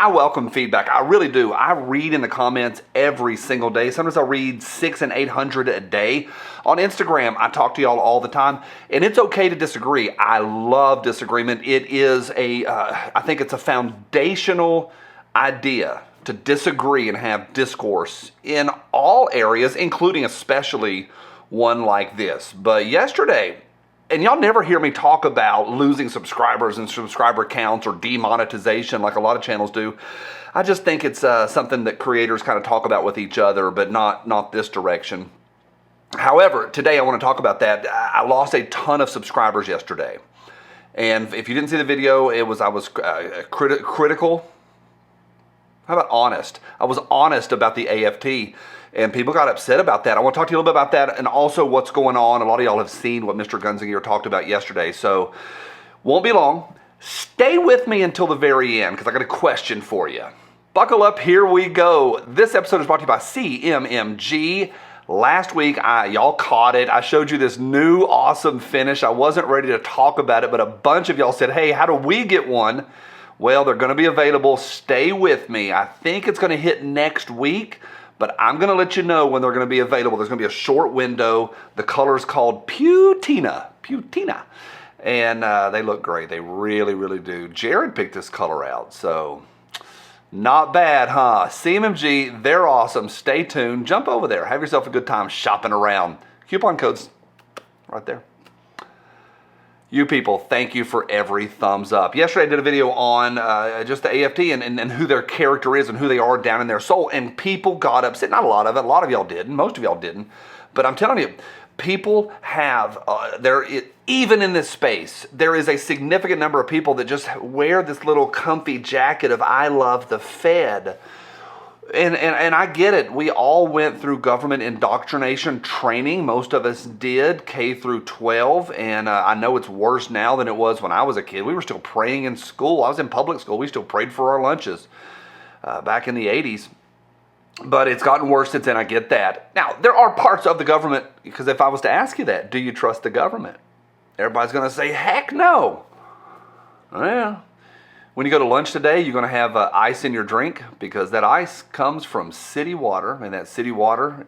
I welcome feedback. I really do. I read in the comments every single day. Sometimes I'll read 600 and 800 a day. On Instagram, I talk to y'all all the time, and it's okay to disagree. I love disagreement. It is I think it's a foundational idea to disagree and have discourse in all areas, including especially one like this. But yesterday, and y'all never hear me talk about losing subscribers and subscriber counts or demonetization like a lot of channels do. I just think it's something that creators kind of talk about with each other, but not this direction. However, today I want to talk about that. I lost a ton of subscribers yesterday. And if you didn't see the video, I was critical. How about honest? I was honest about the AFT. And people got upset about that. I want to talk to you a little bit about that and also what's going on. A lot of y'all have seen what Mr. Guns and Gear talked about yesterday. So, won't be long. Stay with me until the very end because I got a question for you. Buckle up, here we go. This episode is brought to you by CMMG. Last week, y'all caught it. I showed you this new awesome finish. I wasn't ready to talk about it, but a bunch of y'all said, hey, how do we get one? Well, they're going to be available. Stay with me. I think it's going to hit next week. But I'm going to let you know when they're going to be available. There's going to be a short window. The color is called Putina. And they look great. They really, really do. Jared picked this color out, so not bad, huh? CMMG, they're awesome. Stay tuned. Jump over there. Have yourself a good time shopping around. Coupon codes right there. You people, thank you for every thumbs up. Yesterday I did a video on just the AFT and who their character is and who they are down in their soul. And people got upset. Not a lot of it. A lot of y'all didn't. Most of y'all didn't. But I'm telling you, people have, even in this space, there is a significant number of people that just wear this little comfy jacket of I love the Fed. And I get it. We all went through government indoctrination training. Most of us did, K through 12. And I know it's worse now than it was when I was a kid. We were still praying in school. I was in public school. We still prayed for our lunches back in the 80s. But it's gotten worse since then. I get that. Now, there are parts of the government, because if I was to ask you that, do you trust the government? Everybody's going to say, heck no. Well, when you go to lunch today, you're going to have ice in your drink because that ice comes from city water, and that city water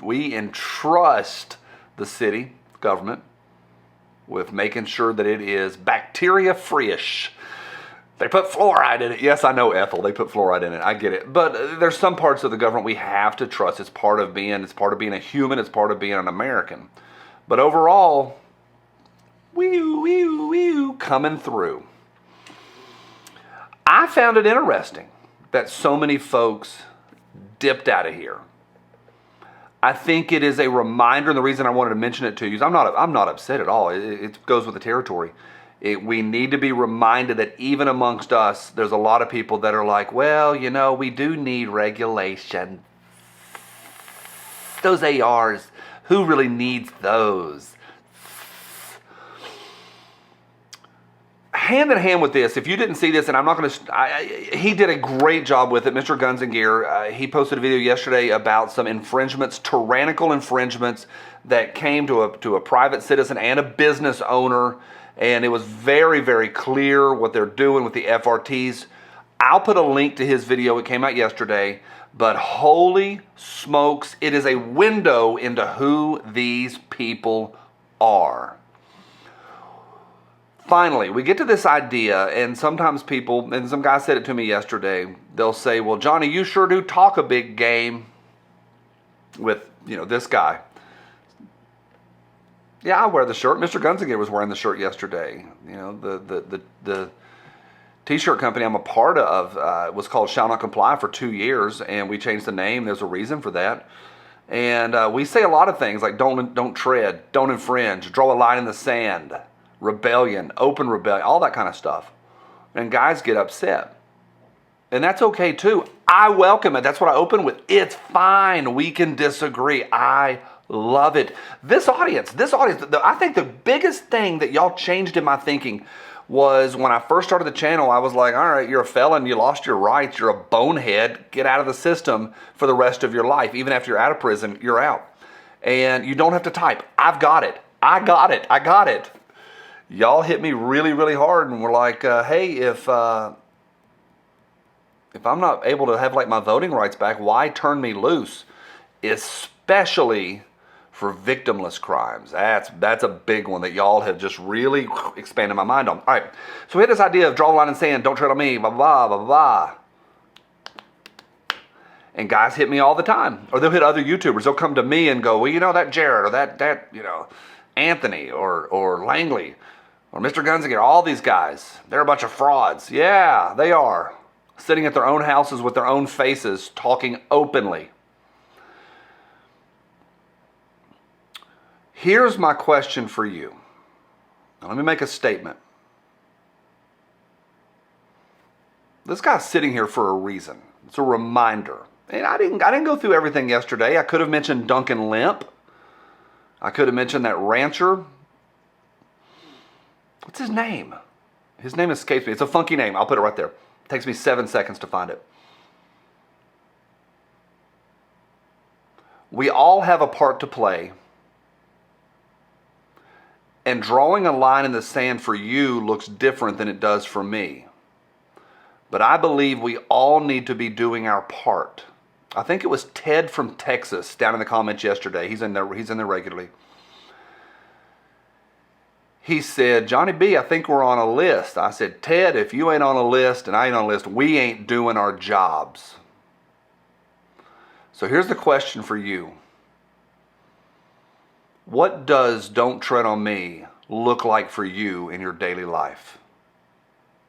we entrust the city government with making sure that it is bacteria-free-ish. They put fluoride in it. Yes, I know, Ethel. They put fluoride in it. I get it. But there's some parts of the government we have to trust. It's part of being a human. It's part of being an American. But overall, coming through. I found it interesting that so many folks dipped out of here. I think it is a reminder, and the reason I wanted to mention it to you is I'm not upset at all. It goes with the territory. We need to be reminded that even amongst us, there's a lot of people that are like, well, we do need regulation. Those ARs, who really needs those? Hand in hand with this, if you didn't see this, and I'm not going to, he did a great job with it, Mr. Guns and Gear. He posted a video yesterday about some infringements, tyrannical infringements that came to a private citizen and a business owner, and it was very, very clear what they're doing with the FRTs. I'll put a link to his video. It came out yesterday, but holy smokes, it is a window into who these people are. Finally, we get to this idea, and sometimes people, and some guy said it to me yesterday, they'll say, well, Johnny, you sure do talk a big game with, this guy. Yeah, I wear the shirt. Mr. Guns and Gear was wearing the shirt yesterday. The T-shirt company I'm a part of was called Shall Not Comply for 2 years, and we changed the name. There's a reason for that. And we say a lot of things like don't tread, don't infringe, draw a line in the sand, rebellion, open rebellion, all that kind of stuff. And guys get upset. And that's okay too. I welcome it. That's what I open with. It's fine. We can disagree. I love it. This audience, I think the biggest thing that y'all changed in my thinking was when I first started the channel, I was like, all right, you're a felon, you lost your rights, you're a bonehead, get out of the system for the rest of your life. Even after you're out of prison, you're out. And you don't have to type. I've got it. I got it. Y'all hit me really, really hard and were like, hey, if If I'm not able to have like my voting rights back, why turn me loose? Especially for victimless crimes. That's a big one that y'all have just really expanded my mind on. All right, so we had this idea of draw a line in the sand, don't tread on me, blah, blah, blah, blah, blah. And guys hit me all the time. Or they'll hit other YouTubers. They'll come to me and go, well, you know, that Jared or that Anthony or Langley or Mr. Gunziger, all these guys, they're a bunch of frauds. Yeah, they are. Sitting at their own houses with their own faces, talking openly. Here's my question for you. Now, let me make a statement. This guy's sitting here for a reason. It's a reminder. And I didn't go through everything yesterday. I could have mentioned Duncan Lemp. I could have mentioned that rancher. What's his name? His name escapes me. It's a funky name. I'll put it right there. It takes me 7 seconds to find it. We all have a part to play. And drawing a line in the sand for you looks different than it does for me. But I believe we all need to be doing our part. I think it was Ted from Texas down in the comments yesterday. He's in there regularly. He said, Johnny B, I think we're on a list. I said, Ted, if you ain't on a list and I ain't on a list, we ain't doing our jobs. So here's the question for you. What does don't tread on me look like for you in your daily life?